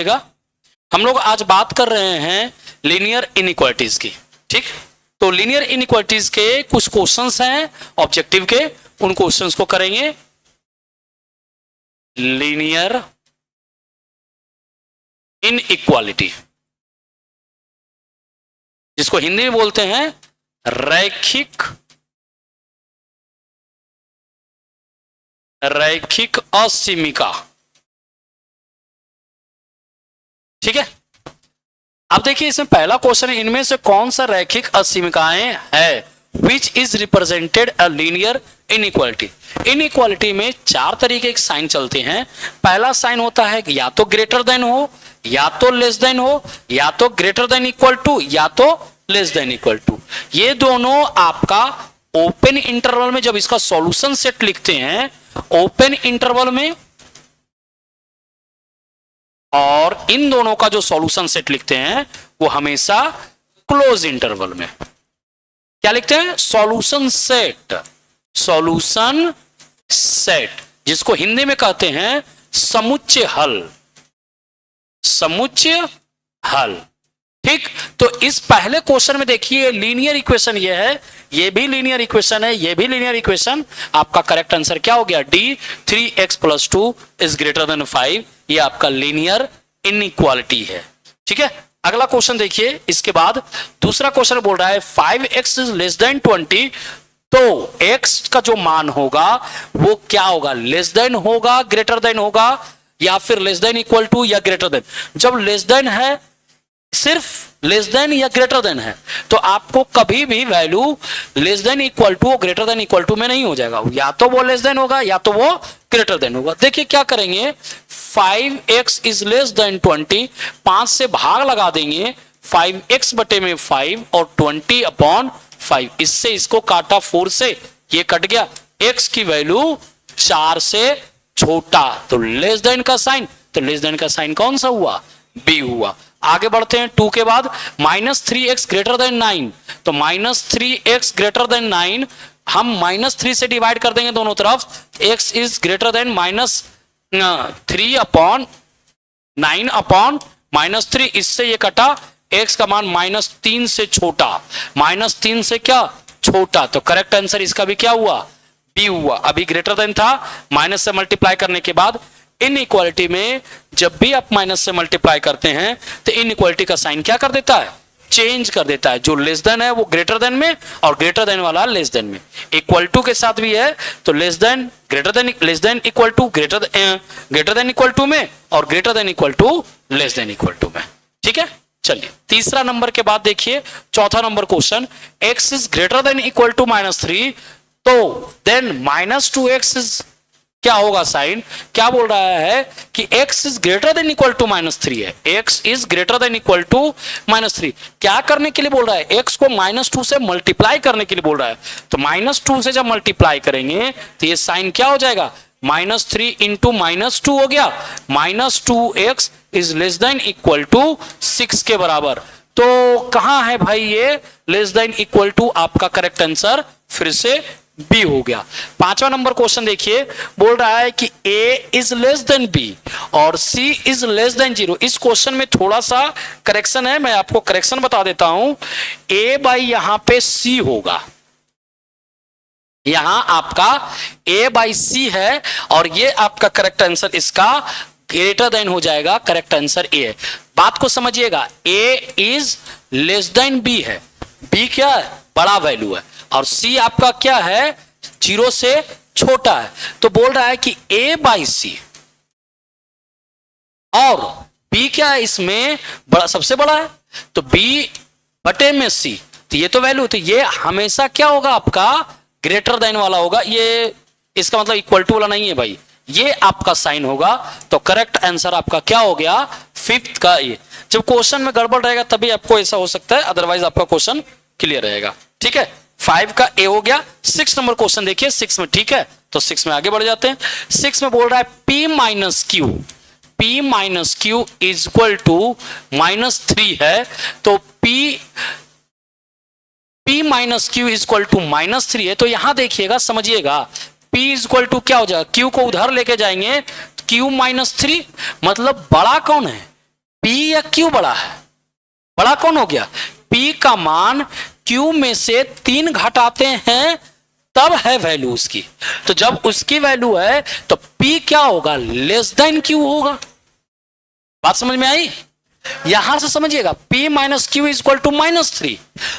हम लोग आज बात कर रहे हैं लीनियर इनइक्वालिटीज की। ठीक, तो लीनियर इनइक्वालिटीज के कुछ क्वेश्चंस हैं ऑब्जेक्टिव के, उन क्वेश्चंस को करेंगे। लीनियर इनइक्वालिटी, जिसको हिंदी में बोलते हैं रैखिक असीमिका। ठीक है, अब देखिए इसमें पहला क्वेश्चन है, इनमें से कौन सा रैखिक असीमिकाएं है which is represented a linear inequality. Inequality में चार तरीके के साइन चलते हैं। पहला साइन होता है या तो ग्रेटर देन हो, या तो लेस देन हो, या तो ग्रेटर देन इक्वल टू, या तो लेस देन इक्वल टू। ये दोनों आपका ओपन इंटरवल में जब इसका सॉल्यूशन सेट लिखते हैं, ओपन इंटरवल में, और इन दोनों का जो सॉल्यूशन सेट लिखते हैं वो हमेशा क्लोज इंटरवल में। क्या लिखते हैं? सॉल्यूशन सेट, जिसको हिंदी में कहते हैं समुच्चय हल। ठीक, तो इस पहले क्वेश्चन में देखिए लीनियर इक्वेशन ये है, ये भी लीनियर इक्वेशन है, ये भी लीनियर इक्वेशन। आपका करेक्ट आंसर क्या हो गया? D, 3x + 2 is greater then 5। ये आपका लीनियर इनइक्वालिटी है। ठीक है, अगला क्वेश्चन देखिए। इसके बाद दूसरा क्वेश्चन बोल रहा है 5x इज लेस देन 20, तो x का जो मान होगा वो क्या होगा? लेस देन होगा, ग्रेटर देन होगा, या फिर लेस देन इक्वल टू, या ग्रेटर देन। जब लेस देन है, सिर्फ लेस देन या ग्रेटर देन है, तो आपको कभी भी value less than equal to और ग्रेटर देन इक्वल टू में नहीं हो जाएगा, या तो वो लेस देन होगा या तो वो ग्रेटर देन होगा। देखिए क्या करेंगे, 5x इज लेस देन 20, 5 से भाग लगा देंगे, 5x बटे में 5 और 20/5। इससे इसको काटा 4 से, ये कट गया, x की वैल्यू 4 से छोटा, तो लेस देन का साइन, तो लेस देन का साइन कौन सा हुआ? बी हुआ। आगे बढ़ते हैं 2 के बाद, -3x ग्रेटर देन 9, तो -3x ग्रेटर देन 9 हम -3 से डिवाइड कर देंगे दोनों तरफ, x इज ग्रेटर देन -3/9/-3, इससे ये कटा, x का मान -3 से छोटा, -3 से क्या छोटा, तो करेक्ट आंसर इसका भी क्या हुआ? बी हुआ। अभी ग्रेटर देन था, माइनस से मल्टीप्लाई करने के बाद इनइक्वालिटी में जब भी आप माइनस से मल्टीप्लाई करते हैं तो इनइक्वालिटी का साइन क्या कर देता है? चेंज कर देता है। जो लेस देन है वो ग्रेटर देन में, और ग्रेटर देन वाला लेस देन में। इक्वल टू के साथ भी है, तो less than, greater than, less than equal to, greater than equal to में, और greater than equal to less than equal to में। ठीक है, चलिए तीसरा नंबर के बाद देखिए चौथा number question, x is greater than equal to -3, तो देन -2x इज क्या होगा साइन? क्या बोल रहा है कि x is greater than equal to -3 है, x is greater than equal to -3। क्या करने के लिए बोल रहा है? x को -2 से मल्टीप्लाई करने के लिए बोल रहा है, तो -2 से जब मल्टीप्लाई करेंगे तो ये साइन क्या हो जाएगा? -3 इंटू -2 हो गया, -2x is less than equal to 6 के बराबर। तो कहां है भाई ये लेस देन इक्वल टू? आपका करेक्ट आंसर फिर से बी हो गया। पांचवा नंबर क्वेश्चन देखिए, बोल रहा है कि a is less then b और c इज लेस देन 0। इस क्वेश्चन में थोड़ा सा करेक्शन है, मैं आपको करेक्शन बता देता हूं। a बाई यहां पे c होगा, यहां आपका a बाई c है, और ये आपका करेक्ट आंसर इसका ग्रेटर देन हो जाएगा। करेक्ट आंसर ए है। बात को समझिएगा, a is less then b है, b क्या है? बड़ा वैल्यू है, और c आपका क्या है? 0 से छोटा है। तो बोल रहा है कि a बाई सी और b क्या है? इसमें बड़ा, सबसे बड़ा है, तो b बटे में c, तो ये तो वैल्यू, तो ये हमेशा क्या होगा? आपका ग्रेटर देन वाला होगा। ये इसका मतलब इक्वल टू वाला नहीं है भाई, ये आपका साइन होगा। तो करेक्ट आंसर आपका क्या हो गया? 5th का ये। जब क्वेश्चन में गड़बड़ रहेगा तभी आपको ऐसा हो सकता है, अदरवाइज आपका क्वेश्चन क्लियर रहेगा। ठीक है, 5 का ए हो गया। 6 नंबर क्वेश्चन देखिए 6 में। ठीक है, तो 6 में आगे बढ़ जाते हैं। 6 में बोल रहा है p minus Q is equal to -3 है, तो p minus Q is equal to -3 है। तो यहां देखिएगा, समझिएगा, p इज इक्वल टू क्या हो जाएगा? q को उधर लेके जाएंगे, q -3, मतलब बड़ा कौन है? P या Q बड़ा है? बड़ा कौन हो गया? P का मान Q में से 3 घटाते हैं तब है वैल्यू उसकी। तो जब उसकी वैल्यू है तो P क्या होगा? लेस देन Q होगा। बात समझ में आई? यहां से समझिएगा, P minus Q is equal to -3।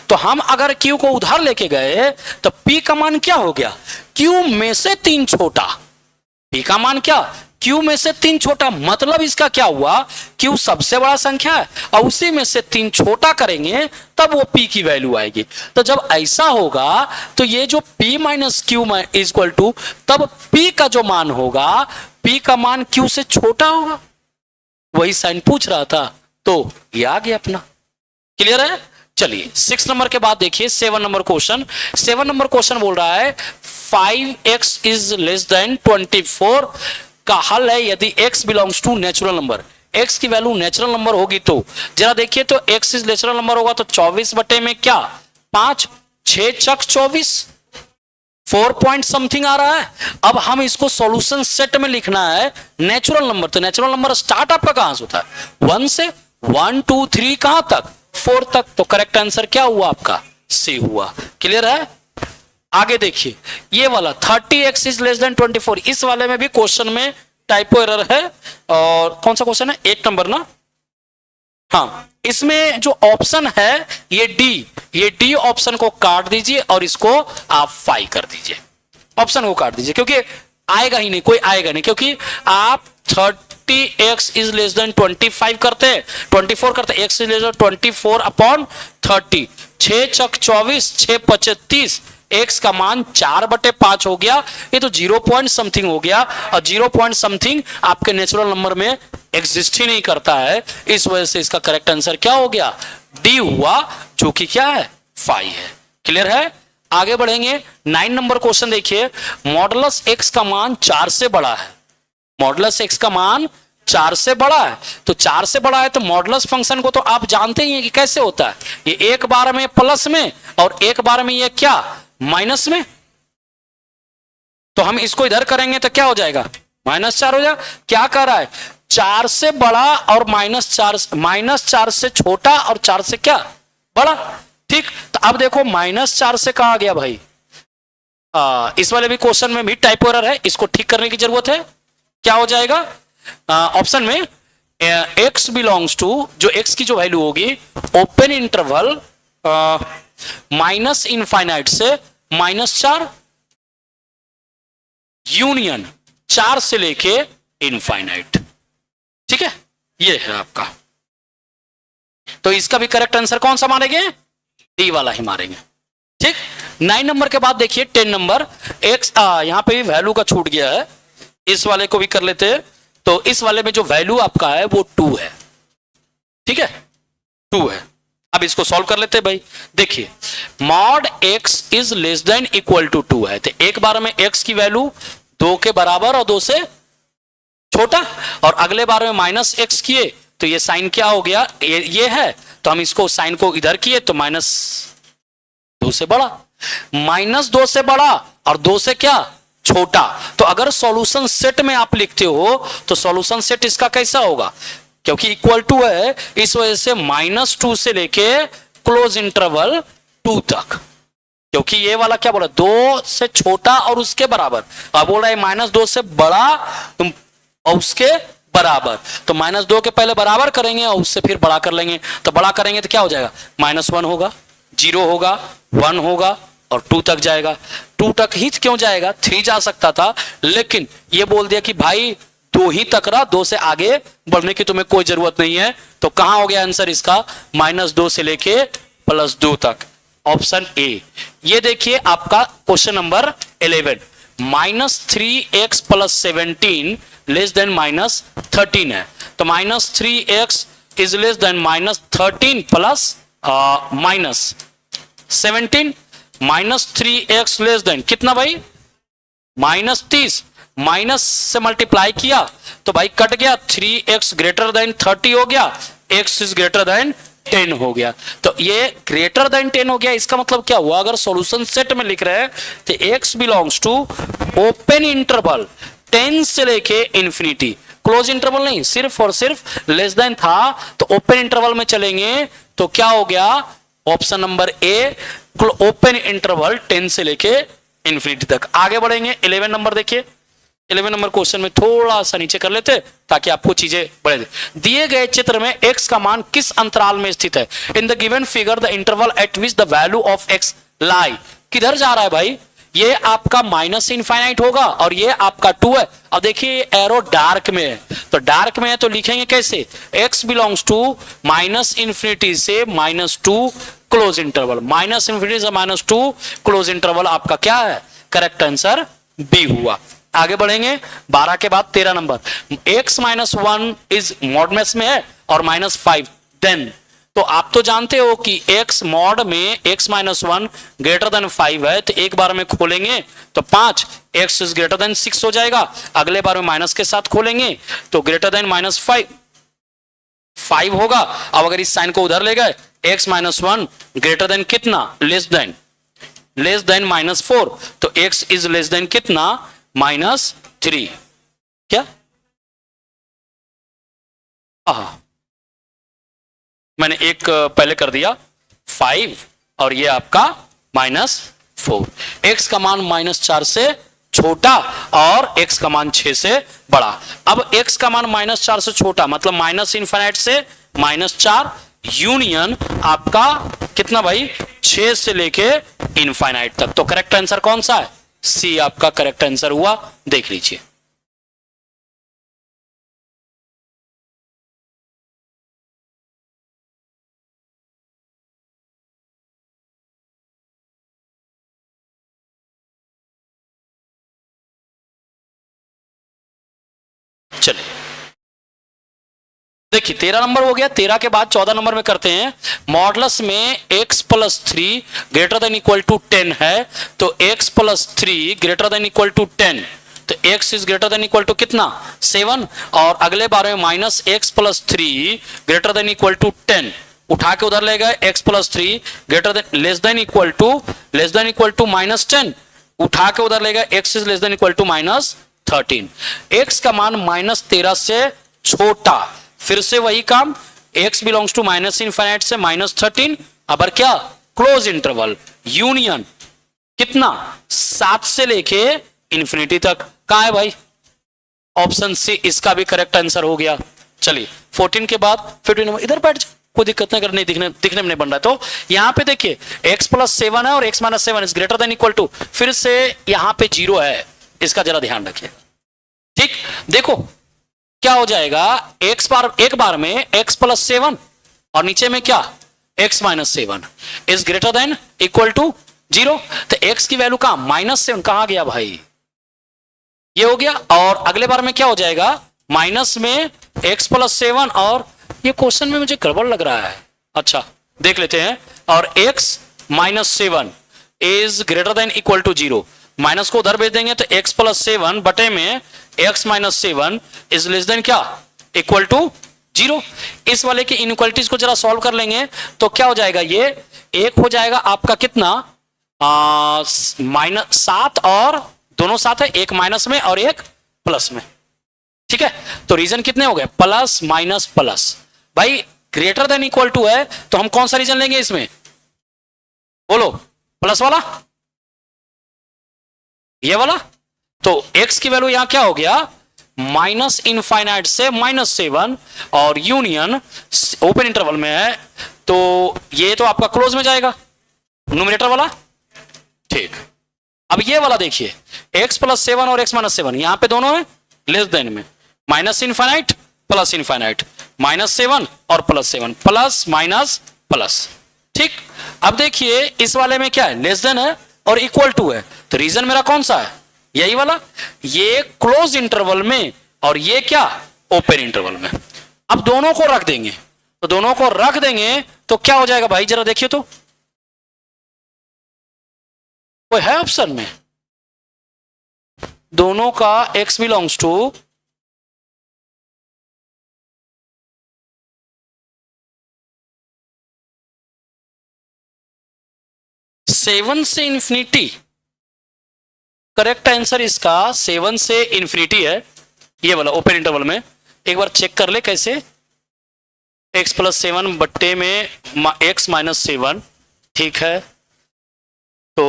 तो हम अगर Q को उधार लेके गए तो P का मान क्या हो गया? Q में से 3 छोटा। P का मान क्या? Q में से 3 छोटा, मतलब इसका क्या हुआ? Q सबसे बड़ा संख्या है और उसी में से 3 छोटा करेंगे तब वो P की वैल्यू आएगी। तो जब ऐसा होगा तो ये जो P minus Q is equal to, तब P का जो मान होगा, P का मान Q से छोटा होगा। वही साइन पूछ रहा था, तो ये आ गया अपना। क्लियर है? चलिए 6 नंबर के बाद देखिए 7 नंबर क्वेश्चन। 7 नंबर क्वेश्चन बोल रहा है 5x इज लेस देन 24 का हल है यदि x belongs to natural number. x की वैल्यू नेचुरल नंबर होगी तो जरा देखिए, तो x इज नेचुरल नंबर होगा तो 24 बटे में क्या 5, 6 चक 24, 4 पॉइंट समथिंग आ रहा है। अब हम इसको सॉल्यूशन सेट में लिखना है नेचुरल नंबर। तो नेचुरल नंबर स्टार्ट आपका कहां से होता है? 1 से। 1 2 3 कहां तक? 4 तक। तो करेक्ट आंसर क्या हुआ आपका? सी हुआ। क्लियर है? आगे देखिए ये वाला 30x इज लेस देन 24। इस वाले में भी क्वेश्चन में टाइपो एरर है। और कौन सा क्वेश्चन है? 8 नंबर ना? हाँ, इसमें जो ऑप्शन है ये डी ऑप्शन को काट दीजिए और इसको आप 5 कर दीजिए। ऑप्शन को काट दीजिए क्योंकि आएगा ही नहीं, कोई आएगा नहीं, क्योंकि आप 30x इज लेस देन 25 करते, 24 करते, x is less then 24 upon 30, 6 चक 24, 6 पचे 30, x का मान 4 बटे 5 हो गया। ये तो 0 पॉइंट समथिंग हो गया और 0 पॉइंट समथिंग आपके नेचुरल नंबर में एग्जिस्ट ही नहीं करता है। इस वजह से इसका करेक्ट आंसर क्या हो गया? डी हुआ, जो कि क्या है? 5 है। क्लियर है? आगे बढ़ेंगे 9 नंबर क्वेश्चन देखिए। मॉडुलस x का मान 4 से बड़ा है। मॉडुलस x का मान 4 से बड़ा है, तो 4 से बड़ा है तो मॉडुलस फंक्शन को तो आप जानते ही हैं कि कैसे होता है। ये एक बार में प्लस में और एक बार में ये क्या माइनस में। तो हम इसको इधर करेंगे तो क्या हो जाएगा? -4 हो जाएगा। क्या कर रहा है? 4 से बड़ा और -4 से छोटा और 4 से क्या बड़ा। ठीक, तो अब देखो -4 से कहा गया भाई। इस वाले भी क्वेश्चन में भी टाइपो एरर है, इसको ठीक करने की जरूरत है। क्या हो जाएगा? ऑप्शन में x बिलोंग्स टू, जो x की जो वैल्यू होगी ओपन इंटरवल माइनस इनफाइनाइट से -4 यूनियन 4 से लेके इनफाइनाइट। ठीक है, ये है आपका। तो इसका भी करेक्ट आंसर कौन सा मारेंगे? डी वाला ही मारेंगे। ठीक, 9 नंबर के बाद देखिए 10 नंबर। x यहां पे भी वैल्यू का छूट गया है, इस वाले को भी कर लेते हैं। तो इस वाले में जो वैल्यू आपका है वो 2 है। ठीक है, 2 है। अब इसको सॉल्व कर लेते हैं भाई। देखिए mod x is less than equal to 2 है, तो एक बार में x की वैल्यू 2 के बराबर और 2 से छोटा, और अगले बार में -x किए तो ये साइन क्या हो गया? ये है, तो हम इसको साइन को इधर किए तो -2 से बड़ा, -2 से बड़ा और 2 से क्या छोटा। तो अगर सॉल्यूशन सेट में आप लिखते हो तो सॉल्यूशन सेट इसका कैसा होगा? क्योंकि इक्वल टू है इस वजह से -2 से लेके क्लोज इंटरवल 2 तक। क्योंकि ये वाला क्या बोला? 2 से छोटा और उसके बराबर। अब बोल रहा है -2 से बड़ा और उसके बराबर, तो -2 के पहले बराबर करेंगे और उससे फिर बड़ा कर लेंगे। तो बड़ा करेंगे तो क्या हो जाएगा? -1 होगा, 0 होगा, 1 होगा और 2 तक जाएगा। 2 तक ही क्यों जाएगा? 3 जा सकता था, लेकिन ये बोल दिया कि भाई 2 ही तक रहा, 2 से आगे बढ़ने की तुम्हें कोई जरूरत नहीं है। तो कहां हो गया आंसर इसका? -2 से लेके +2 तक, ऑप्शन ए। ये देखिए आपका question number 11। -3x + 17 less than -13 है, तो -3x is less then -13 plus -17, -3x less than कितना भाई? -30, माइनस से मल्टीप्लाई किया तो भाई कट गया, 3x ग्रेटर देन 30 हो गया, x इज ग्रेटर देन 10 हो गया। तो ये ग्रेटर देन 10 हो गया, इसका मतलब क्या हुआ? अगर सॉल्यूशन सेट में लिख रहे हैं तो x belongs to open interval 10 से लेके इंफिनिटी, क्लोज इंटरवल नहीं, सिर्फ और सिर्फ लेस देन था, तो ओपन इंटरवल में चलेंगे तो क्या हो गया, option number A open interval 10 से लेके इंफिनिटी तक। आगे बढ़ेंगे 11 नंबर देखिए, 11 नंबर क्वेश्चन में थोड़ा सा नीचे कर लेते ताकि आपको चीजें बढ़े। दिए गए चित्र में x का मान किस अंतराल में स्थित है? In the given figure the interval eight which the value of x लाई। किधर जा रहा है भाई? ये आपका माइनस इनफाइनाइट होगा और ये आपका 2 है। अब देखिए एरो डार्क में है, तो डार्क में है तो लिखेंगे कैसे, x belongs to minus infinity से -2 क्लोज इंटरवल, माइनस इंफिनिटी से -2 क्लोज इंटरवल आपका क्या है, करेक्ट आंसर बी हुआ। आगे बढ़ेंगे 12 के बाद 13 नंबर, x -1 इज मॉडनेस में है और -5, देन तो आप तो जानते हो कि x मॉड में x -1 ग्रेटर देन 5 है, तो एक बार में खोलेंगे तो 5, x इज ग्रेटर देन 6 हो जाएगा। अगले बार में माइनस के साथ खोलेंगे तो ग्रेटर देन -5 होगा। अब अगर इस साइन को उधर ले गए, x -1 ग्रेटर देन कितना, लेस देन -4, तो x इज लेस देन कितना, -3। क्या मैंने एक पहले कर दिया 5 और ये आपका -4। x का मान -4 से छोटा और x का मान 6 से बड़ा। अब x का मान -4 से छोटा मतलब माइनस इनफाइनाइट से -4 यूनियन आपका कितना भाई, 6 से लेके इनफाइनाइट तक। तो करेक्ट आंसर कौन सा है, सी आपका करेक्ट आंसर हुआ, देख लीजिए। चलिए देखिए 13 नंबर हो गया। 13 के बाद 14 नंबर में करते हैं, मॉडलस में x + 3 greater than equal to 10 है, तो x + 3 greater than equal to 10, तो x is greater than equal to कितना, 7, और अगले बार में -x + 3 greater than equal to 10, उठा के उधर ले गए, x + 3 greater than less than equal to -10, उठा के उधर ले गए, x is less than equal to -13। x का मान -13 से छोटा, फिर से वही काम, x belongs to minus infinite से -13, अब क्या, क्लोज इंटरवल यूनियन कितना, 7 से लेके इंफिनिटी तक। कहां है भाई, ऑप्शन सी इसका भी करेक्ट आंसर हो गया। चलिए 14 के बाद 15 नंबर, इधर बैठ जाओ, कोई दिक्कत नहीं, करनी दिखने में नहीं बन रहा है। तो यहां पे देखिए x + 7 है और x - 7 is greater than equal to, फिर से यहां पे 0 है, इसका जरा ध्यान रखिए। ठीक, देखो क्या हो जाएगा, एक बार में x + 7 और नीचे में क्या, x - 7 is greater than equal to 0, तो x की वैल्यू कहां, -7, कहां गया भाई, ये हो गया। और अगले बार में क्या हो जाएगा, माइनस में x + 7, और ये क्वेश्चन में मुझे गड़बड़ लग रहा है, अच्छा देख लेते हैं, और x - 7 is greater than equal to 0, minus को उधर भेज देंगे तो x + 7 बटे में x - 7 इज लेस देन क्या, इक्वल टू 0। इस वाले की इनइक्वालिटीज को जरा सॉल्व कर लेंगे तो क्या हो जाएगा, ये एक हो जाएगा आपका कितना, -7, और दोनों साथ है, एक माइनस में और एक प्लस में। ठीक है, तो रीजन कितने हो गए, प्लस माइनस प्लस। भाई ग्रेटर देन इक्वल टू है तो हम कौन सा रीजन लेंगे इसमें, बोलो, प्लस वाला, ये वाला। तो x की वैल्यू यहां क्या हो गया, माइनस इनफाइनाइट से -7 और यूनियन ओपन इंटरवल में है, तो ये तो आपका क्लोज में जाएगा, न्यूमरेटर वाला। ठीक, अब ये वाला देखिए, x + 7 और x - 7 यहां पे दोनों है लेस देन में, माइनस इनफाइनाइट प्लस इनफाइनाइट, -7 और +7, प्लस माइनस प्लस। ठीक, अब देखिए इस वाले में क्या है, लेस देन है और इक्वल टू है, तो रीजन मेरा कौन सा है, यही वाला, ये क्लोज इंटरवल में और ये क्या, ओपन इंटरवल में। अब दोनों को रख देंगे, तो दोनों को रख देंगे तो क्या हो जाएगा भाई, जरा देखिए तो, कोई है ऑप्शन में, दोनों का x बिलोंग्स टू सेवन से इंफिनिटी, करेक्ट आंसर इसका 7 से इंफिनिटी है, ये वाला ओपन इंटरवल में। एक बार चेक कर ले कैसे, x प्लस 7 बट्टे में x माइनस 7, ठीक है। तो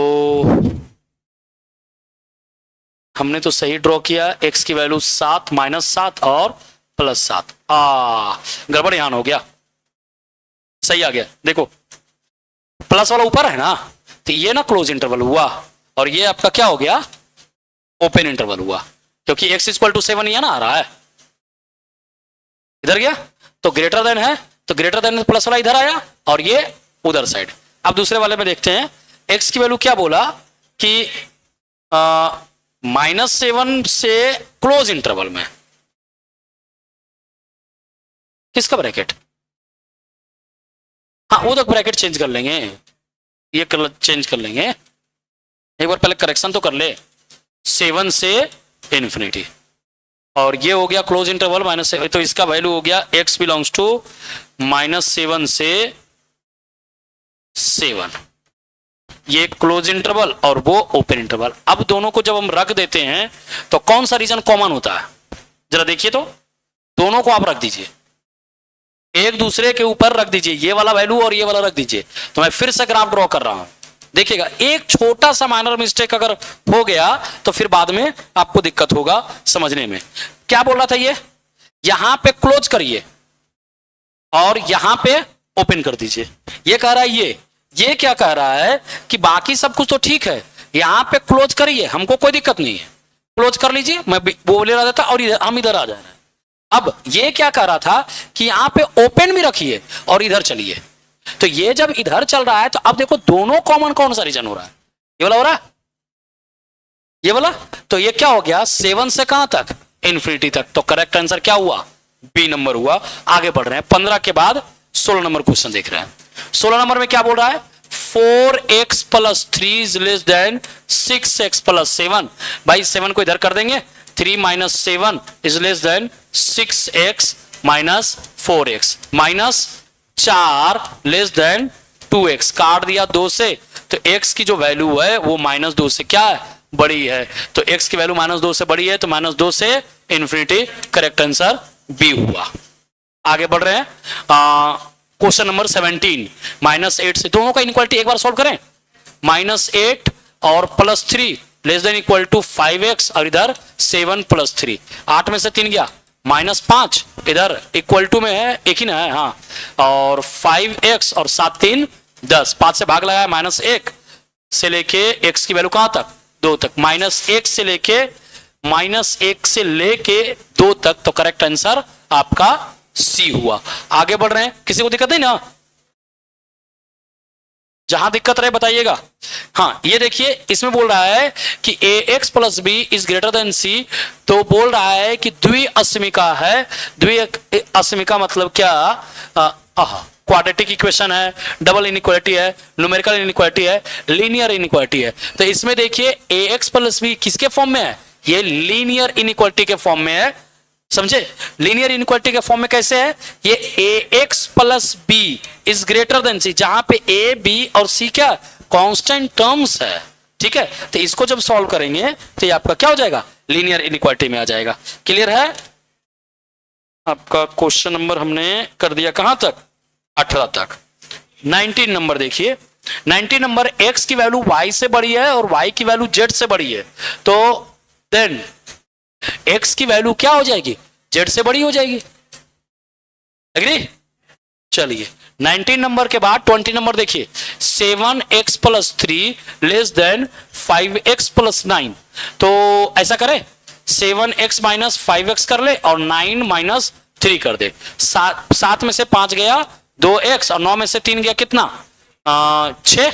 हमने तो सही ड्रॉ किया, x की वैल्यू 7 माइनस 7 और प्लस 7। गड़बड़ यहां हो गया, सही आ गया। देखो प्लस वाला ऊपर है ना, तो ये ना क्लोज इंटरवल हुआ और ये आपका क्या हो गया, ओपन इंटरवल हुआ, क्योंकि x इक्वल टू 7 ये ना आ रहा है, इधर गया तो ग्रेटर देन है, तो ग्रेटर देन प्लस वाला इधर आया और ये उधर साइड। अब दूसरे वाले में देखते हैं, x की वैल्यू क्या बोला कि -7 से क्लोज इंटरवल में, किसका ब्रैकेट, हाँ वो तो ब्रैकेट चेंज कर लेंगे, ये चेंज कर लेंगे, एक बार पहले करेक्शन तो कर ले, 7 से इन्फिनिटी और ये हो गया क्लोज इंटरवल -7, तो इसका वैल्यू हो गया x बिलोंग्स टू -7 से 7, ये क्लोज इंटरवल और वो ओपन इंटरवल। अब दोनों को जब हम रख देते हैं तो कौन सा रीजन कॉमन होता है, जरा देखिए तो, दोनों को आप रख दीजिए, एक दूसरे के ऊपर रख दीजिए, ये वाला वैल्यू और ये वाला रख दीजिए। तो मैं फिर से ग्राफ ड्रॉ कर रहा हूं, देखिएगा एक छोटा सा माइनर मिस्टेक अगर हो गया तो फिर बाद में आपको दिक्कत होगा समझने में। क्या बोल रहा था ये, यहां पे क्लोज करिए और यहां पे ओपन कर दीजिए, ये कह रहा है ये क्या कह रहा है कि बाकी सब कुछ तो ठीक है, यहां पे क्लोज करिए, हमको कोई दिक्कत नहीं है, क्लोज कर लीजिए, मैं वो ले रहा था और हम इधर आ जा रहे हैं। अब ये क्या कह रहा था कि यहां पे ओपन भी रखिए और इधर चलिए, तो ये जब इधर चल रहा है तो अब देखो दोनों कॉमन कौन सा रीजन हो रहा है, ये वाला हो रहा है, ये वाला, तो ये क्या हो गया 7 से कहां तक, इन्फिनिटी तक। तो करेक्ट आंसर क्या हुआ, बी नंबर हुआ। आगे बढ़ रहे हैं, 15 के बाद 16 नंबर क्वेश्चन देख रहे हैं। 16 नंबर में क्या बोल रहा है, 4x plus 3 is less then 6x plus 7। भाई 7 को इधर कर देंगे, 3 minus 7 is less then 6x minus 4x, -4 less than 2x, काट दिया 2 से, तो x की जो वैल्यू है वो -2 से क्या है, बड़ी है, तो x की वैल्यू -2 से बड़ी है, तो -2 से इन्फिनिटी, करेक्ट आंसर बी हुआ। आगे बढ़ रहे हैं, क्वेश्चन नंबर 17, -8 से, दोनों का इनइक्वालिटी एक बार सॉल्व करें, -8 और +3 less than equal to 5x और इधर 7 + 3, 8 में से 3 गया, -5 इधर इक्वल टू में है, एक ही ना है, हाँ, और 5x और 7 3 10, 5 से भाग लगाया, -1 से लेके x की वैल्यू कहां तक, 2 तक, -1 से लेके 2 तक, तो करेक्ट आंसर आपका सी हुआ। आगे बढ़ रहे हैं, किसी को दिक्कत नहीं ना, जहां दिक्कत रहे बताइएगा। हाँ ये देखिए, इसमें बोल रहा है कि ax plus B is greater than C, तो बोल रहा है कि द्विअस्मिका है, द्विअस्मिका मतलब क्या, क्वाड्रेटिक इक्वेशन है, डबल इनइक्वालिटी है, न्यूमेरिकल इनइक्वालिटी है, लीनियर इनइक्वालिटी है। तो इसमें देखिए ax प्लस बी किसके फॉर्म में है, ये लीनियर इनइक्वालिटी के फॉर्म में है, समझे, लीनियर इनइक्वालिटी के फॉर्म में कैसे है, ये ax plus B is greater than C, जहां पे a b और c क्या कांस्टेंट टर्म्स है, ठीक है। तो इसको जब सॉल्व करेंगे तो ये आपका क्या हो जाएगा, लीनियर इनइक्वालिटी में आ जाएगा। क्लियर है, आपका क्वेश्चन नंबर हमने कर दिया कहां तक, 18 तक। 19 नंबर देखिए, 19 नंबर, x की वैल्यू y से बड़ी है और y की वैल्यू z से बड़ी है, तो देन x की वैल्यू क्या हो जाएगी, z से बड़ी हो जाएगी, एग्री। चलिए 19 नंबर के बाद 20 नंबर देखिए, 7x plus 3 less then 5x plus 9, तो ऐसा करें 7x माइनस 5x कर ले और 9 माइनस 3 कर दे, 7 में से 5 गया 2x और 9 में से 3 गया कितना, 6,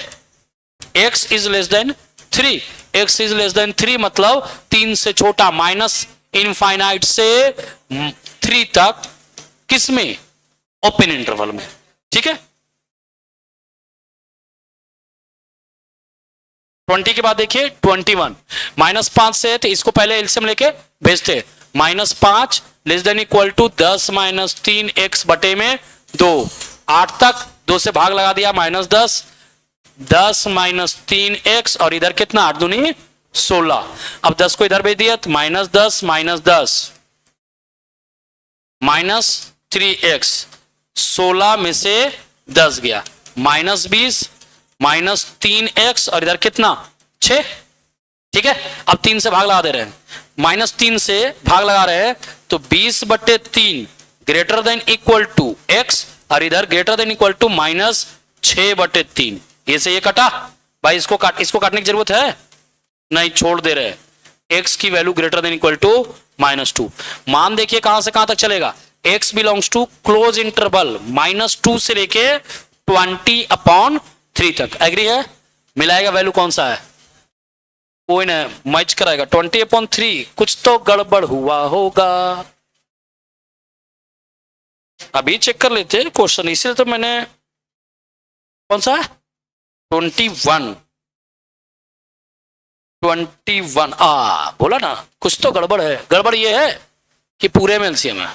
x is less then 3, x is less then 3 मतलब 3 से छोटा, माइनस इनफाइनाइट से 3 तक, किसमें, ओपन इंटरवल में, ठीक है। 20 के बाद देखिए 21, -5 से है तो इसको पहले एलसीएम लेके भेजते, -5 less than equal to 10 minus 3x बटे में 2, 8 तक 2 से भाग लगा दिया, -10, 10 माइनस 3x और इधर कितना, 8 दूनी 16, अब 10 को इधर भेज दिया तो -10 माइनस 10, -3x, 16 में से 10 गया, -20, -3x और इधर कितना 6। ठीक है, अब 3 से भाग लगा दे रहे हैं, -3 से भाग लगा रहे हैं तो 20/3 greater than equal to x और इधर ग्रेटर देन इक्वल टू -6/3। ये से ये कटा भाई, इसको काटने की जरूरत है नहीं, छोड़ दे रहे हैं। x की value greater than equal to -2। मान देखिए कहां से कहां तक चलेगा, x belongs to close interval -2 से लेके 20/3 तक। एग्री है? मिलाएगा वैल्यू कौन सा है, कोई ना मैच कराएगा। 20/3 कुछ तो गड़बड़ हुआ होगा, अभी चेक कर लेते हैं क्वेश्चन, इसलिए तो मैंने कौन सा है 21 बोला ना, कुछ तो गड़बड़ है। गड़बड़ ये है कि पूरे में एलसीएम है,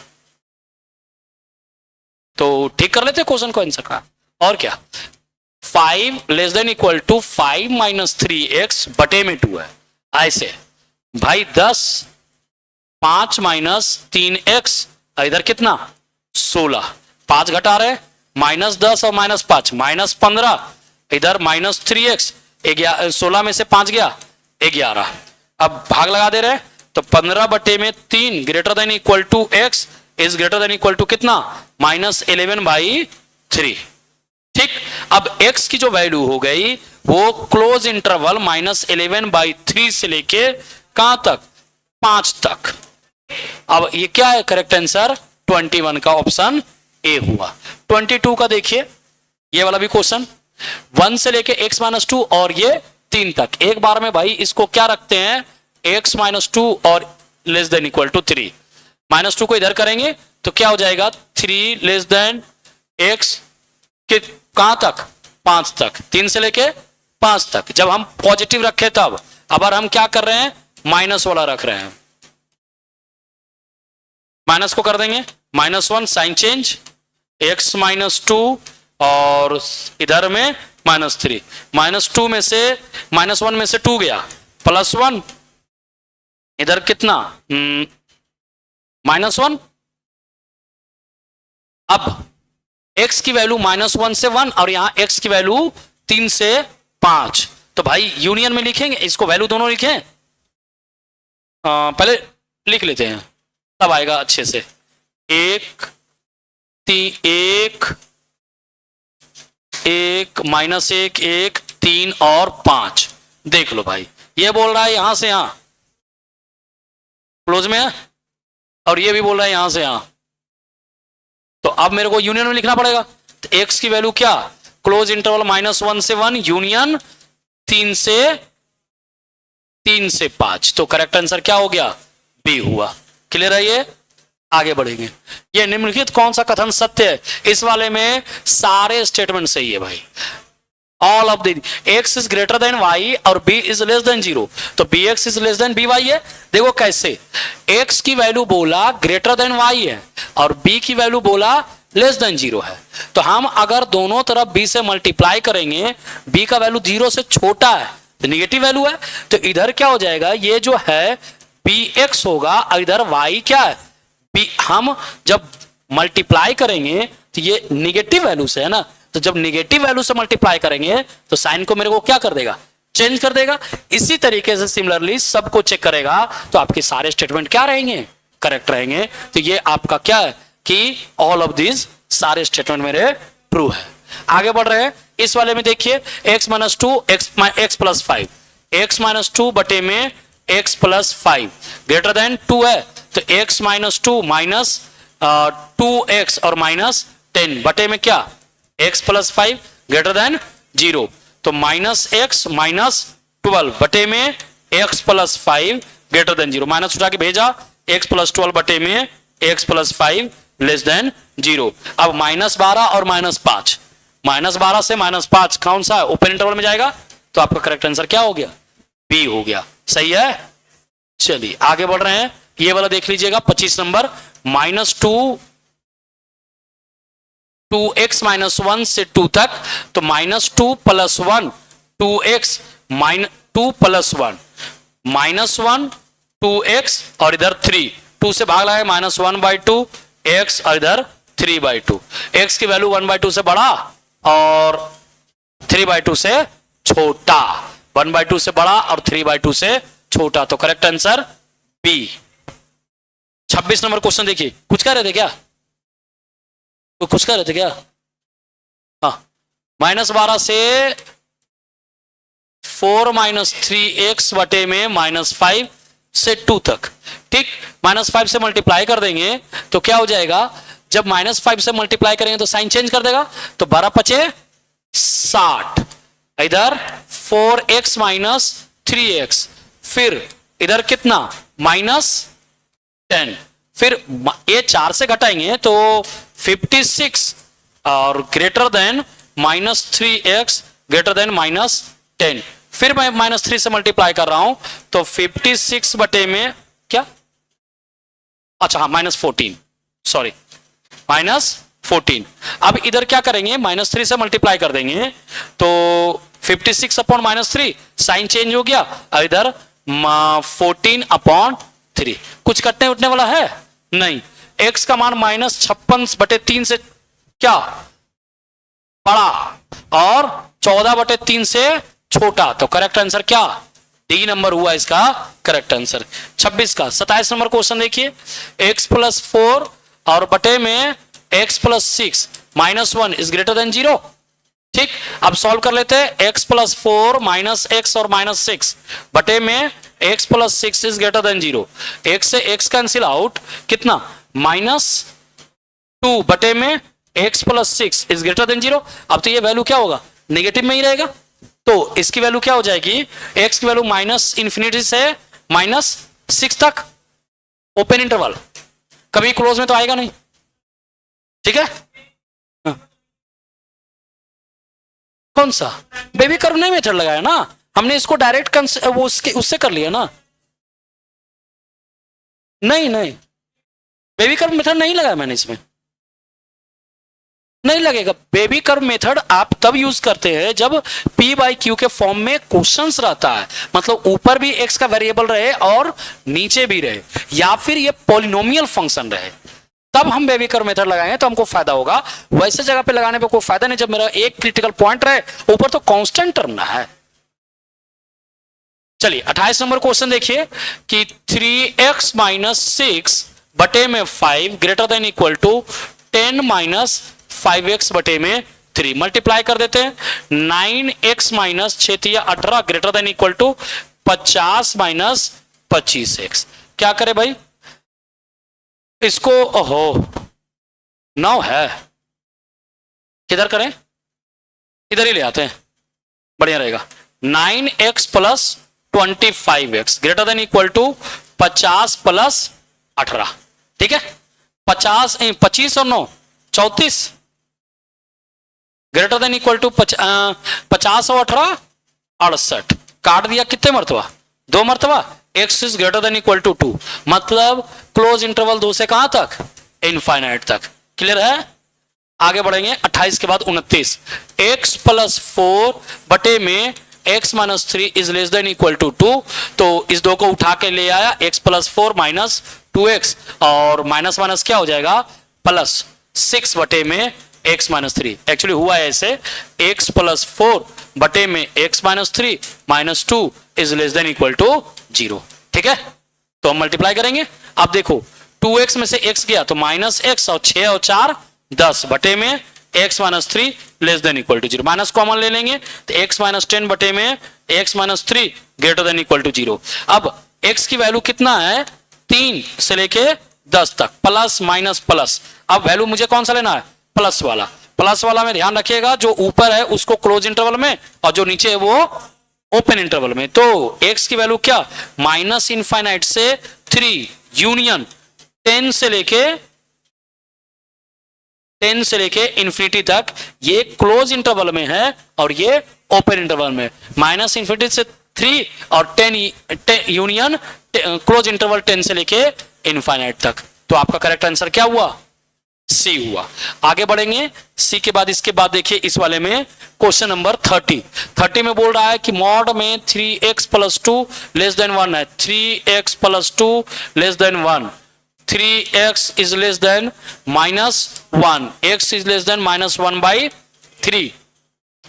तो ठीक कर लेते क्वेश्चन को आंसर का। और क्या, 5 less than equal to 5 - 3x बटे में 2 है। ऐसे भाई 10, 5 - 3x इधर कितना 16, 5 घटा रहे, -10 और -5 -15, इधर -3x, 16 में से 5 गया 11। अब भाग लगा दे रहे तो 15/3 greater than equal to x is greater than equal to कितना -11/3। ठीक, अब x की जो वैल्यू हो गई वो क्लोज इंटरवल -11/3 से लेके कहां तक 5 तक। अब ये क्या है करेक्ट आंसर, 21 का ऑप्शन ए हुआ। 22 का देखिए, ये वाला भी क्वेश्चन 1 से लेके x - 2 और ये 3 तक। एक बार में भाई इसको क्या रखते हैं, x - 2 और लेस देन इक्वल टू 3, -2 को इधर करेंगे तो क्या हो जाएगा 3 लेस देन x के कहां तक 5 तक, 3 से लेके 5 तक। जब हम पॉजिटिव रखे तब, अब हम क्या कर रहे हैं माइनस वाला रख रहे हैं, माइनस को कर देंगे -1 साइन चेंज, x - 2 और इधर में -3, -2 में से -1 में से 2 गया, +1 इधर कितना -1। अब x की वैल्यू -1 से 1 और यहां x की वैल्यू 3 से 5, तो भाई यूनियन में लिखेंगे इसको, वैल्यू दोनों लिखें, पहले लिख लेते हैं तब आएगा अच्छे से। 1 -1 1 3 और 5। देख लो भाई, ये बोल रहा है यहां से यहां क्लोज में है और ये भी बोल रहा है यहां से यहां, तो अब मेरे को यूनियन में लिखना पड़ेगा। तो x की वैल्यू क्या, क्लोज इंटरवल -1 से 1 यूनियन 3 से 5, तो करेक्ट आंसर क्या हो गया बी हुआ। क्लियर है? ये आगे बढ़ेंगे। ये निम्नलिखित कौन सा कथन सत्य है, इस वाले में सारे स्टेटमेंट सही है भाई। All of the x is greater then y और b इज लेस देन 0, तो bx is less then by है। देखो कैसे, x की वैल्यू बोला ग्रेटर देन y है और b की वैल्यू बोला लेस देन 0 है, तो हम अगर दोनों तरफ b से मल्टीप्लाई करेंगे, b का वैल्यू 0 से छोटा है तो निगेटिव वैल्यू है, तो इधर क्या हो जाएगा, ये जो है bx होगा और इधर y क्या है b। हम जब मल्टीप्लाई करेंगे तो ये निगेटिव वैल्यू से है ना, तो जब निगेटिव वैल्यू से मल्टीप्लाई करेंगे तो साइन को मेरे को क्या कर देगा, चेंज कर देगा। इसी तरीके से सिमिलरली सबको चेक करेगा तो आपके सारे स्टेटमेंट क्या रहेंगे, करेक्ट रहेंगे। तो ये आपका क्या है कि ऑल ऑफ दिस सारे स्टेटमेंट मेरे ट्रू है। आगे बढ़ रहे हैं, इस वाले में देखिए x - 2 x + 5, x - 2 बटे में x + 5 ग्रेटर देन 2 है, तो x - 2 -2x और -10 बटे में क्या x + 5 ग्रेटर देन 0, तो -x - 12 बटे में x + 5 ग्रेटर देन 0, माइनस उठा के भेजा, x + 12 बटे में x + 5 लेस देन 0। अब -12 और -5, -12 से -5 कौन सा है, ओपन इंटरवल में जाएगा, तो आपका करेक्ट आंसर क्या हो गया, बी हो गया। सही है? चलिए आगे बढ़ रहे हैं, ये वाला देख लीजिएगा 25 नंबर, -2x - 1 से 2 तक, तो -2 + 1 2x, -2 + 1 -1 2x और इधर 3, 2 से भाग लगाए -1/2 एक्स और इधर 3/2। एक्स की वैल्यू 1/2 से बड़ा और 3/2 से छोटा, 1/2 से बड़ा और 3/2 से छोटा, तो correct answer B. 26 number question देखिए, कुछ कह रहे थे क्या? तो कुछ कह रहे थे क्या? हाँ, -12 से 4 - 3x बटे में -5 से 2 तक, ठीक। -5 से मल्टीप्लाई कर देंगे तो क्या हो जाएगा, जब -5 से मल्टीप्लाई करेंगे तो साइन चेंज कर देगा, तो 12 × 5 = 60, इधर 4x - 3x, फिर इधर कितना -10, फिर ये 4 से घटाएंगे तो 56 और greater then -3x greater then -10, फिर मैं -3 से मल्टीप्लाई कर रहा हूं तो 56 बटे में क्या, अच्छा हाँ -14, सॉरी -14। अब इधर क्या करेंगे, -3 से मल्टीप्लाई कर देंगे तो 56/-3 साइन चेंज हो गया, और इधर 14/3, कुछ कटने उठने वाला है नहीं। x का मान -56/3 से क्या बड़ा और 14/3 से छोटा, तो करेक्ट आंसर क्या, डी नंबर हुआ इसका करेक्ट आंसर। 26 का 27 नंबर क्वेश्चन देखिए, x + 4 और बटे में x + 6 -1 इज ग्रेटर देन 0, ठीक। अब सॉल्व कर लेते हैं, x + 4 -x और -6 बटे में x + 6 is greater then 0, x से x कैंसिल आउट, कितना -2 बटे में x + 6 इज ग्रेटर देन 0। अब तो ये वैल्यू क्या होगा, नेगेटिव में ही रहेगा, तो इसकी वैल्यू क्या हो जाएगी, x की वैल्यू -∞ से -6 तक, ओपन इंटरवल, कभी क्लोज में तो आएगा नहीं, ठीक है। कौन सा बेबी कर्व नहीं मेथड लगाया ना हमने, इसको डायरेक्ट वो उससे कर लिया ना, नहीं बेबी कर्व मेथड नहीं लगाया मैंने, इसमें नहीं लगेगा। बेबी कर्व मेथड आप तब यूज करते हैं जब p/q के फॉर्म में क्वेश्चंस रहता है, मतलब ऊपर भी x का वेरिएबल रहे और नीचे भी रहे, या फिर ये पॉलिनोमियल फंक्शन रहे, तब हम बेबी कर्व मेथड लगाएंगे तो हमको फायदा होगा। वैसे जगह पे लगाने पे कोई फायदा नहीं, जब मेरा एक क्रिटिकल पॉइंट रहे, ऊपर तो कांस्टेंट टर्म ना है। चलिए 28 नंबर क्वेश्चन देखिए कि 3x - 6 बटे में 5 greater than equal to 10 - 5x बटे में 3, मल्टीप्लाई कर देते हैं, 9x - 6 × 18 greater than equal to 50 - 25x। क्या करे भाई इसको, ओहो 9 है, किधर करें, इधर ही ले आते हैं, बढ़िया रहेगा। 9x + 25x greater than equal to 50 + 18, ठीक है। 25 और 9 34 ग्रेटर देन इक्वल टू 50 और 18 68, काट दिया कितने मरतबा, 2 मरतबा, x is greater than equal to 2, मतलब क्लोज इंटरवल 2 से कहां तक, इनफाइनाइट तक, क्लियर है। आगे बढ़ेंगे 28 के बाद 29, x + 4 बटे में x - 3 is less than equal to 2, तो इस 2 को उठा के ले आया, x + 4 - 2x और माइनस माइनस क्या हो जाएगा +6 बटे में x - 3, एक्चुअली हुआ है ऐसे, x + 4 बटे में x - 3 - 2 is less than equal to 0, ठीक है। तो हम मल्टीप्लाई करेंगे, अब देखो 2x में से x गया तो -x और 6 और 4 10 बटे में x - 3 less than equal to 0, minus common ले लेंगे तो x - 10 बटे में x - 3 greater than equal to 0। अब x की वैल्यू कितना है, 3 से लेके 10 तक, प्लस माइनस प्लस, अब वैल्यू मुझे कौन सा लेना है, प्लस वाला। प्लस वाला में ध्यान रखिएगा, जो ऊपर है उसको क्लोज इंटरवल में और जो नीचे है वो ओपन इंटरवल में। तो x की वैल्यू क्या, -∞ से 3 यूनियन 10 से लेके इन्फिनिटी तक, ये क्लोज इंटरवल में है और ये ओपन इंटरवल में, -∞ से 3 और 10 यूनियन क्लोज इंटरवल 10 से लेके इनफाइनाइट तक। तो आपका करेक्ट आंसर क्या हुआ, सी हुआ। आगे बढ़ेंगे, सी के बाद इसके बाद देखिए इस वाले में क्वेश्चन नंबर 30 में बोल रहा है कि मॉड में 3x + 2 < 1 है, 3x + 2 < 1 3x is less then -1, x is less then -1/3।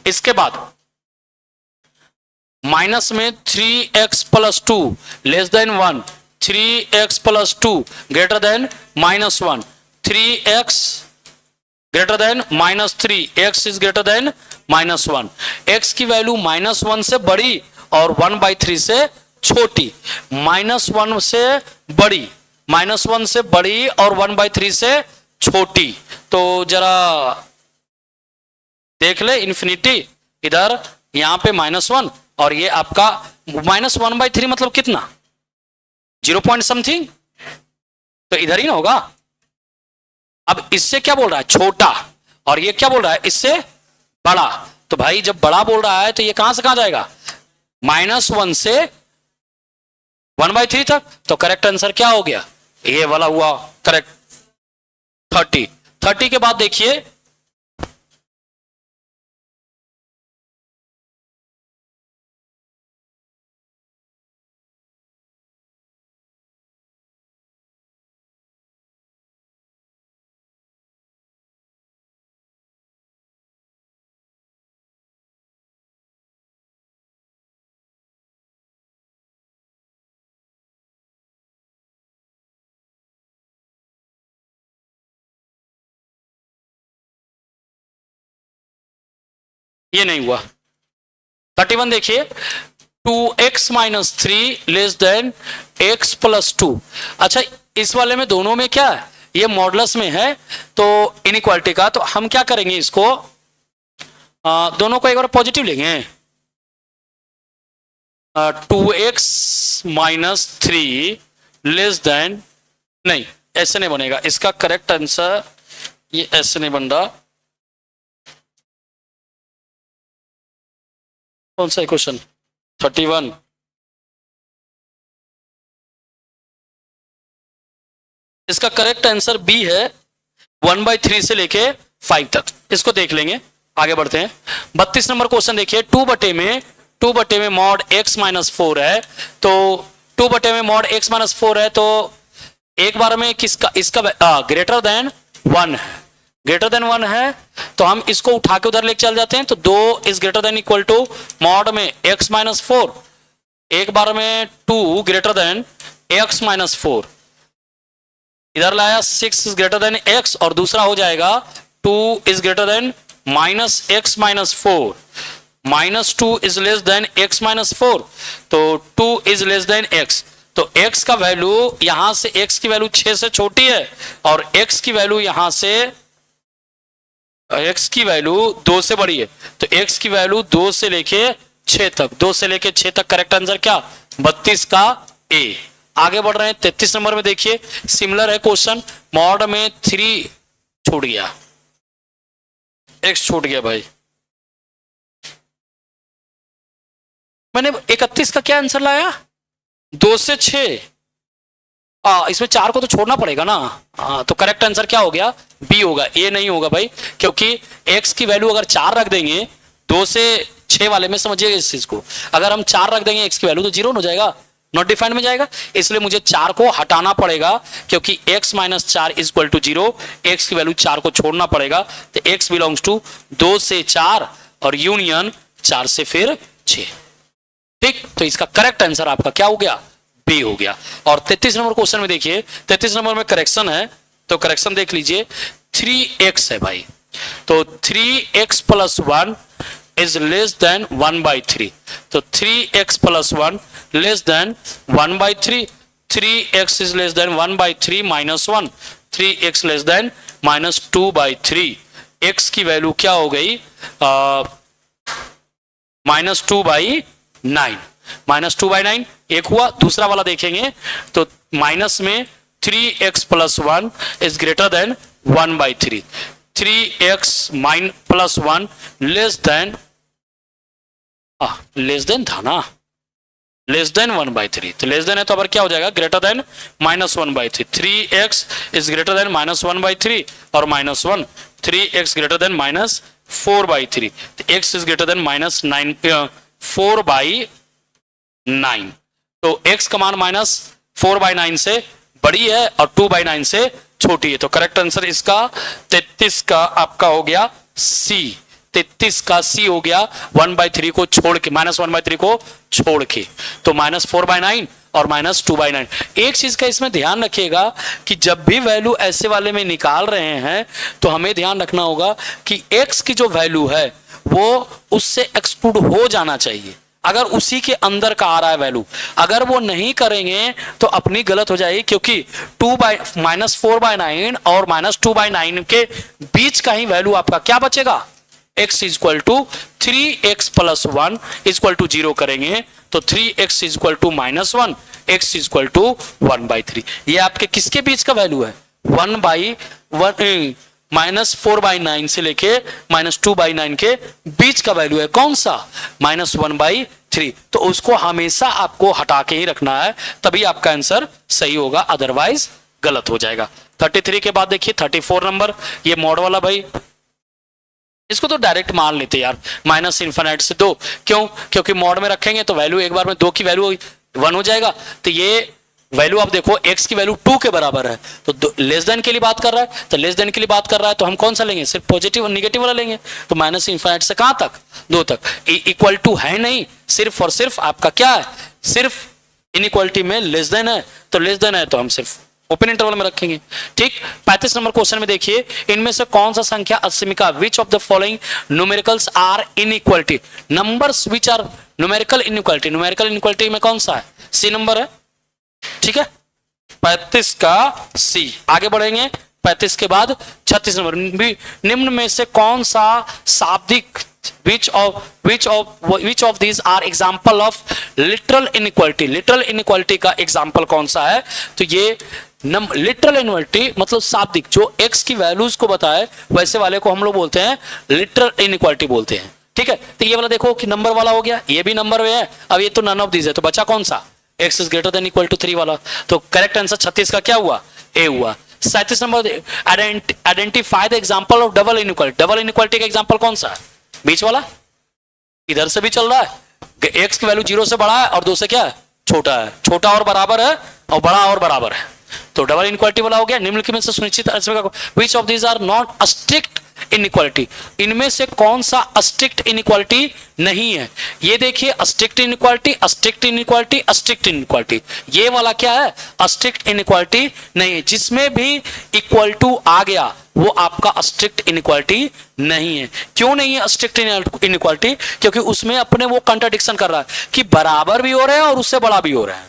इसके बाद माइनस में 3x plus 2 less than 1, 3x plus 2 greater then -1, 3x greater then -3, x is greater then -1। x की वैल्यू -1 से बड़ी और 1/3 से छोटी, -1 से बड़ी, -1 से बड़ी और 1/3 से छोटी। तो जरा देख ले, इन्फिनिटी इधर यहां पे -1 और ये आपका -1/3 मतलब कितना, 0 पॉइंट समथिंग, तो इधर ही ना होगा। अब इससे क्या बोल रहा है, छोटा, और ये क्या बोल रहा है, इससे बड़ा। तो भाई जब बड़ा बोल रहा है तो ये कहां से कहां जाएगा, -1 से 1/3 तक। तो करेक्ट आंसर क्या हो गया, ये वाला हुआ करेक्ट, 30। 30 के बाद देखिए ये नहीं हुआ। 31 देखिए, 2x - 3 लेस देन x + 2। अच्छा, इस वाले में दोनों में क्या है, ये मॉडुलस में है तो इनइक्वालिटी का, तो हम क्या करेंगे इसको, दोनों को एक बार पॉजिटिव लेंगे। 2x - 3 लेस देन, नहीं ऐसे नहीं बनेगा, इसका करेक्ट आंसर ये ऐसे नहीं बन रहा। कौन सा क्वेश्चन, 31, इसका करेक्ट आंसर बी है, 1/3 से लेके 5 तक। इसको देख लेंगे, आगे बढ़ते हैं। 32 नंबर क्वेश्चन देखिए, 2 में मॉड x - 4 है, तो 2 में मॉड x - 4 है, तो एक बार में किसका, इसका ग्रेटर देन 1 है, ग्रेटर देन 1 है, तो हम इसको उठा के उधर लेके चल जाते हैं। तो 2 is greater than equal to mod में x - 4, एक बार में 2 ग्रेटर देन x - 4, इधर लाया 6 इज ग्रेटर देन x, और दूसरा हो जाएगा 2 is greater then -x - 4, -2 is less then x - 4, तो 2 इज लेस देन x। तो x का वैल्यू यहां से, x की वैल्यू 6 से छोटी है, और x की वैल्यू यहां से, x की वैल्यू 2 से बड़ी है, तो x की वैल्यू 2 से लेके 6 तक, 2 से लेके 6 तक करेक्ट आंसर क्या, 32 का A। आगे बढ़ रहे हैं 33 नंबर में देखिए, सिमिलर है क्वेश्चन, मॉड में 3 छूट गया, x छूट गया भाई। मैंने 31 का क्या आंसर लाया, 2 से 6, इसमें 4 को तो छोड़ना पड़ेगा ना, तो करेक्ट आंसर क्या हो गया, बी होगा, ए नहीं होगा भाई, क्योंकि x की वैल्यू अगर 4 रख देंगे, 2 से 6 वाले में समझिएगा इस चीज को, अगर हम 4 रख देंगे x की वैल्यू तो 0 हो जाएगा, नॉट डिफाइंड में जाएगा, इसलिए मुझे 4 को हटाना पड़ेगा, क्योंकि x - 4 = 0, x की वैल्यू 4 को छोड़ना पड़ेगा, तो x बिलोंग्स टू 2 से 4 और यूनियन 4 से फिर 6। ठीक, तो इसका करेक्ट आंसर आपका क्या हो गया, बी हो गया। और 33 नंबर क्वेश्चन में देखिए, 33 नंबर में करेक्शन है, तो करेक्शन देख लीजिए, 3x है भाई, तो 3x + 1 इज लेस देन 1/3, तो 3x + 1 less than 1/3, 3x is less then 1/3 - 1, 3x less than -2/3, x की वैल्यू क्या हो गई, -2/9, -2/9 एक हुआ। दूसरा वाला देखेंगे तो माइनस में 3x + 1 is greater then 1/3, 3x + 1 less than था ना, लेस देन 1/3, तो लेस देन है तो अब क्या हो जाएगा, greater than -1/3, 3x is greater then -1/3 और -1, 3x ग्रेटर देन -4/3, तो x इज ग्रेटर देन -4/9, तो x का मान -4/9 से बड़ी है और 2/9 से छोटी है। तो करेक्ट आंसर इसका 33 का आपका हो गया सी। 33 का सी हो गया 1/3 को छोड़ के, -1/3 को छोड़ के। तो -4/9 और -2/9। एक चीज का इसमें ध्यान रखिएगा कि जब भी वैल्यू ऐसे वाले में निकाल रहे हैं तो हमें ध्यान रखना होगा कि x की जो वैल्यू है वो उससे एक्सक्लूड हो जाना चाहिए। अगर उसी के अंदर का आ रहा है वैल्यू, अगर वो नहीं करेंगे तो अपनी गलत हो जाएगी, क्योंकि -4/9 और -2/9 के बीच का ही वैल्यू आपका क्या बचेगा, x equal to 3x + 1 equal to 0 करेंगे तो 3x equal to -1, x equal to 1/3। ये आपके किसके बीच का वैल्यू है, 1/1 -4/9 से लेके -2/9 के बीच का वैल्यू है। कौन सा, -1/3। तो उसको हमेशा आपको हटा के ही रखना है, तभी आपका आंसर सही होगा, अदरवाइज गलत हो जाएगा। 33 के बाद देखिए 34 नंबर, ये मॉड वाला भाई, इसको तो डायरेक्ट मान लेते यार, -∞ से 2। क्यों, क्योंकि मॉड में रखेंगे तो वैल्यू एक बार में 2 की वैल्यू 1 हो जाएगा। तो ये वैल्यू आप देखो x की वैल्यू 2 के बराबर है, तो लेस देन के लिए बात कर रहा है, तो लेस देन के लिए बात कर रहा है तो हम कौन सा लेंगे, सिर्फ पॉजिटिव और निगेटिव वाला लेंगे। तो -∞ से कहां तक, 2 तक। इक्वल टू है नहीं, सिर्फ और सिर्फ आपका क्या है, सिर्फ इनइक्वालिटी में लेस देन है, तो लेस देन है तो हम सिर्फ ओपन इंटरवल में रखेंगे। ठीक। 35 नंबर क्वेश्चन में देखिए, इनमें से कौन सा संख्या असीमिका, which of the following numericals are inequality, numbers which are numerical inequality. Numerical inequality में कौन सा है, सी नंबर है। ठीक है, 35 का सी। आगे बढ़ेंगे 35 के बाद 36 नंबर, निम्न में से कौन सा शाब्दिक, which of these are example of literal inequality। literal inequality का example कौन सा है, तो ये literal inequality मतलब शाब्दिक, जो x की वैल्यूज को बताए वैसे वाले को हम लोग बोलते हैं literal inequality बोलते हैं। ठीक है, तो ये वाला देखो कि नंबर वाला हो गया, ये भी नंबर में है, अब ये तो none of these है, तो बचा कौन सा, x is greater than equal to 3 वाला। तो करेक्ट आंसर 36 का क्या हुआ, ए हुआ। 37 number, identify the example of double inequality. Double inequality का एग्जांपल कौन सा है, बीच वाला, इधर से भी चल रहा है, x की वैल्यू 0 से बड़ा है और 2 से क्या है, छोटा है, छोटा और बराबर है और बड़ा और बराबर है, तो डबल इनइक्वालिटी वाला हो गया। निम्नलिखित में से सुनिश्चित which of these are not a strict inequality, इनमें से कौन सा स्ट्रिक्ट इनइक्वालिटी नहीं है। ये देखिए strict inequality, strict inequality, strict inequality, ये वाला क्या है, स्ट्रिक्ट इनइक्वालिटी नहीं है। जिसमें भी इक्वल टू आ गया वो आपका स्ट्रिक्ट इनइक्वालिटी नहीं है। क्यों नहीं है स्ट्रिक्ट इनइक्वालिटी, क्योंकि उसमें अपने वो कंट्राडिक्शन कर रहा है कि बराबर भी हो रहे हैं और उससे बड़ा भी हो रहा है,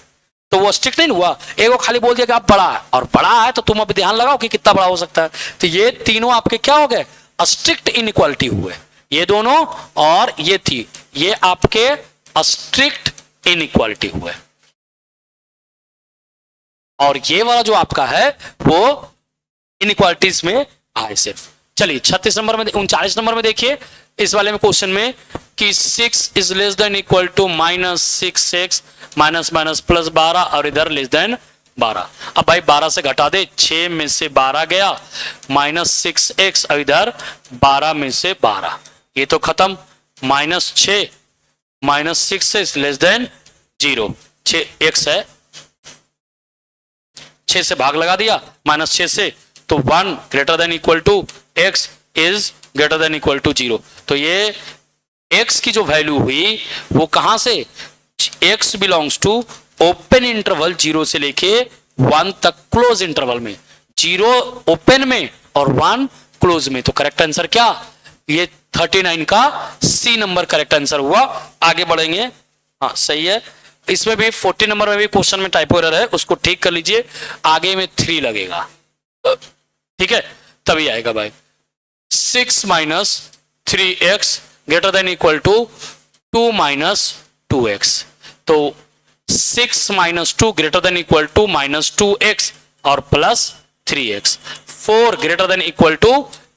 तो वो स्ट्रिक्ट नहीं हुआ। एक वो खाली बोल दिया कि आप बड़ा है, और बड़ा है तो तुम अब ध्यान लगाओ कि कितना बड़ा हो सकता है। तो ये तीनों आपके क्या हो गए, स्ट्रिक्ट इनइक्वालिटी हुए, ये दोनों और ये थी, ये आपके स्ट्रिक्ट इनइक्वालिटी हुए। और ये वाला जो आपका है वो इनइक्वालिटीज में आए सिर्फ। चलिए 36 नंबर में, 39 नंबर में देखिए इस वाले में क्वेश्चन में कि 6 is less than equal to -6x minus plus 12 और इधर लेस देन 12। अब भाई 12 से घटा दे, 6 में से 12 गया, -6x और इधर 12 में से 12, ये तो खत्म। -6 -6 इज लेस देन 0, 6x है, 6 से भाग लगा दिया -6 से, तो 1 greater than equal to x is greater than equal to 0। तो ये x की जो वैल्यू हुई वो कहां से, x belongs to open interval 0 से लेके 1 तक क्लोज इंटरवल में, 0 ओपन में और 1 क्लोज में। तो करेक्ट आंसर क्या, ये 39 का सी नंबर करेक्ट आंसर हुआ। आगे बढ़ेंगे, हाँ सही है। इसमें भी 40 नंबर में भी क्वेश्चन में टाइपो एरर है, उसको ठीक कर लीजिए, आगे में 3 लगेगा, ठीक है, तभी आएगा भाई। 6 minus 3x greater than equal to 2 minus 2x, तो 6 minus 2 greater than equal to -2x और plus 3x, 4 greater than equal to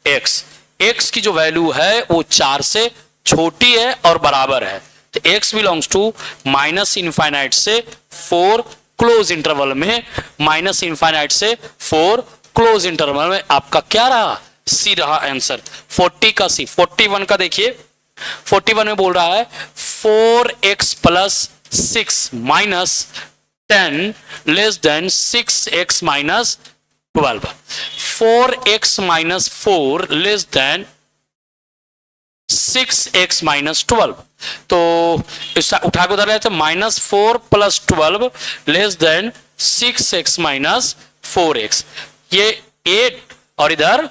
x। x की जो वैल्यू है वो 4 से छोटी है और बराबर है, तो x बिलोंग्स टू -∞ से 4 क्लोज इंटरवल में, -∞ से 4 क्लोज इंटरवल में आपका क्या रहा, सी रहा आंसर। 40 का सी। 41 का देखिए, 41 में बोल रहा है 4x + 6 minus 10 less than 6x minus 12, 4x minus 4 less than 6x minus 12। तो इसका उठा के उधर लेते -4 + 12 less than 6x minus 4x। ये 8 और इधर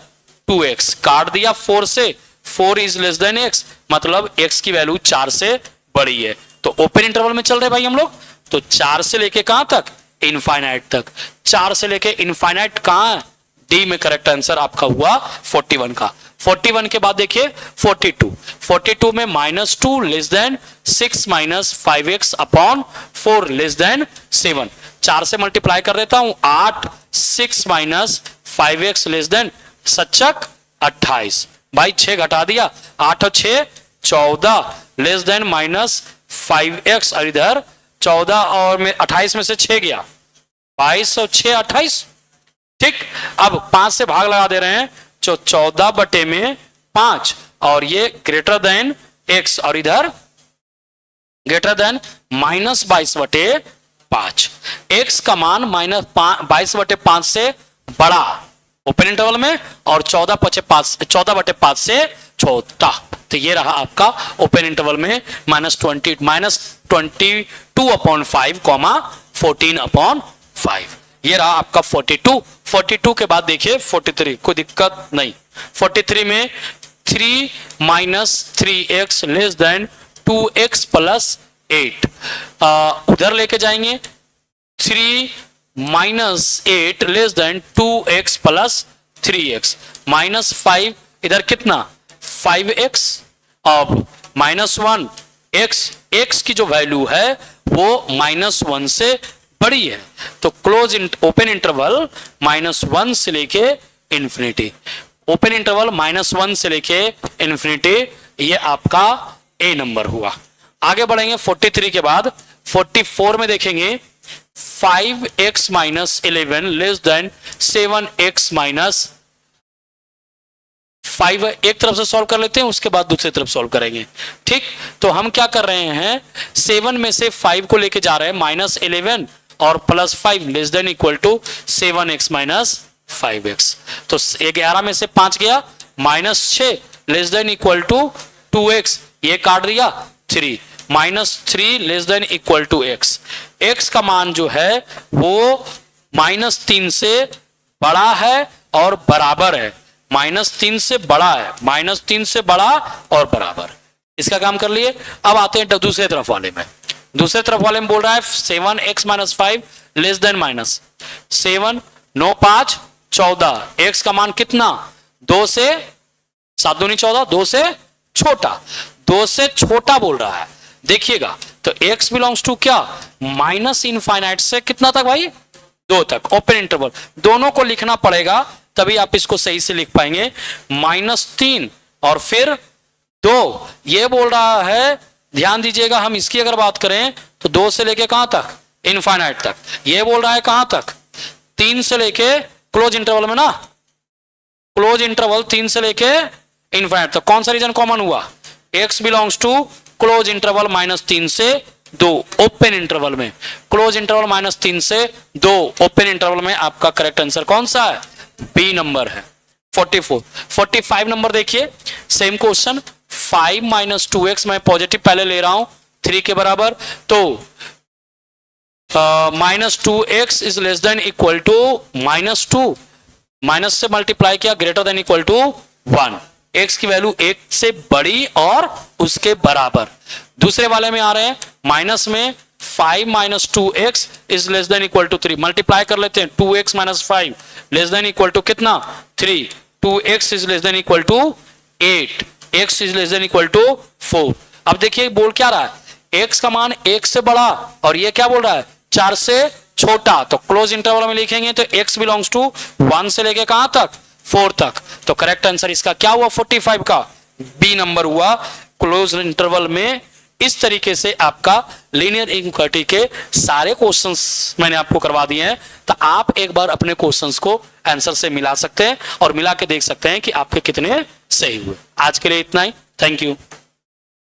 2x काट दिया 4 से, 4 इज लेस देन x, मतलब x की वैल्यू 4 से बड़ी है। तो ओपन इंटरवल में चल रहे भाई हम लोग, तो 4 से लेके कहां तक, इनफाइनाइट तक। 4 से लेके इनफाइनाइट कहां है, डी में करेक्ट आंसर आपका हुआ 41 का। 41 के बाद देखिए 42, 42 में -2 less than 6 minus 5x upon 4 less than 7। 4 से मल्टीप्लाई कर देता हूं, 8 6 माइनस 5x लेस देन 7 28। भाई 6 घटा दिया, 8 और 6 14 लेस देन माइनस 5x, और इधर 14 और में 28 में से 6 गया, 22 और 6 28। ठीक, अब 5 से भाग लगा दे रहे हैं, जो 14 बटे में 5, और ये ग्रेटर देन x, और इधर ग्रेटर देन -22 बटे 5। x का मान -22 बटे 5 से बड़ा ओपन इंटरवल में, और 14 बटे 5 से छोटा। तो ये रहा आपका ओपन इंटरवल में -22/5, 14/5। ये रहा आपका 42। 42 के बाद देखिए 43, कोई दिक्कत नहीं। 43 में 3 minus 3x less than 2x + 8, उधर लेके जाएंगे 3 minus 8 less than 2x + 3x, -5 इधर कितना 5x, अब -1 x की जो वैल्यू है वो -1 से बड़ी है। तो क्लोज ओपन इंटरवल -1 से लेके इंफिनिटी, ओपन इंटरवल -1 से लेके इंफिनिटी, ये आपका ए नंबर हुआ। आगे बढ़ेंगे 43 के बाद 44 में देखेंगे 5x minus 11 less than 7x minus 5। एक तरफ से सॉल्व कर लेते हैं, उसके बाद दूसरी तरफ सॉल्व करेंगे। ठीक, तो हम क्या कर रहे हैं, 7 में से 5 को लेके जा रहे हैं, -11 और +5 less than equal to 7x minus 5x। तो 11 में से 5 गया, -6 less than equal to 2x, ये काट दिया 3, -3 less than equal to x। x का मान जो है वो -3 से बड़ा है और बराबर है, -3 से बड़ा है, -3 से बड़ा और बराबर। इसका काम कर लिए। अब आते हैं दूसरे तरफ वाले में। दूसरे तरफ वाले में बोल रहा है 7x minus 5 less then -7, 9 5 14, x का मान कितना, 2 से 7 दूनी 14, 2 से छोटा, 2 से छोटा बोल रहा है। देखिएगा तो x बिलोंग्स टू क्या, -इनफाइनाइट से कितना तक भाई, 2 तक। ओपन इंटरवल दोनों को लिखना पड़ेगा, तभी आप इसको सही से लिख पाएंगे। -3 और फिर 2, ये बोल रहा है, ध्यान दीजिएगा, हम इसकी अगर बात करें तो 2 से लेके कहां तक, इनफाइनाइट तक। ये बोल रहा है कहां तक, 3 से लेके क्लोज इंटरवल में ना, क्लोज इंटरवल 3 से लेके इनफाइनाइट तक। कौन सा रीजन कॉमन हुआ, x belongs to close interval -3 से 2 ओपन इंटरवल में, क्लोज इंटरवल -3 से 2 ओपन इंटरवल में। आपका करेक्ट आंसर कौन सा है, बी नंबर है 44। 45 नंबर देखिए, सेम क्वेश्चन, 5 माइनस 2x, मैं पॉजिटिव पहले ले रहा हूं 3 के बराबर, तो -2x is less than equal to -2, minus से मल्टीप्लाई किया greater than equal to 1, x की वैल्यू 1 से बड़ी और उसके बराबर। दूसरे वाले में आ रहे हैं माइनस में 5 minus 2x is less than equal to 3, multiply कर लेते हैं, 2x minus 5 less than equal to कितना 3, 2x is less than equal to 8, x is less than equal to 4। अब देखिए बोल क्या रहा है, x का मान 1 से बड़ा और ये क्या बोल रहा है 4 से छोटा। तो क्लोज इंटरवल में लिखेंगे तो x बिलोंग्स टू 1 से लेके कहां तक, 4 तक। तो करेक्ट आंसर इसका क्या हुआ 45 का, बी नंबर हुआ। क्लोज इंटरवल में इस तरीके से आपका लीनियर इनइक्वालिटी के सारे क्वेश्चंस मैंने आपको करवा दिए हैं। तो आप एक बार अपने क्वेश्चंस को आंसर से मिला सकते हैं और मिला के देख सकते हैं कि आपके कितने सही हुए। आज के लिए इतना ही, थैंक यू।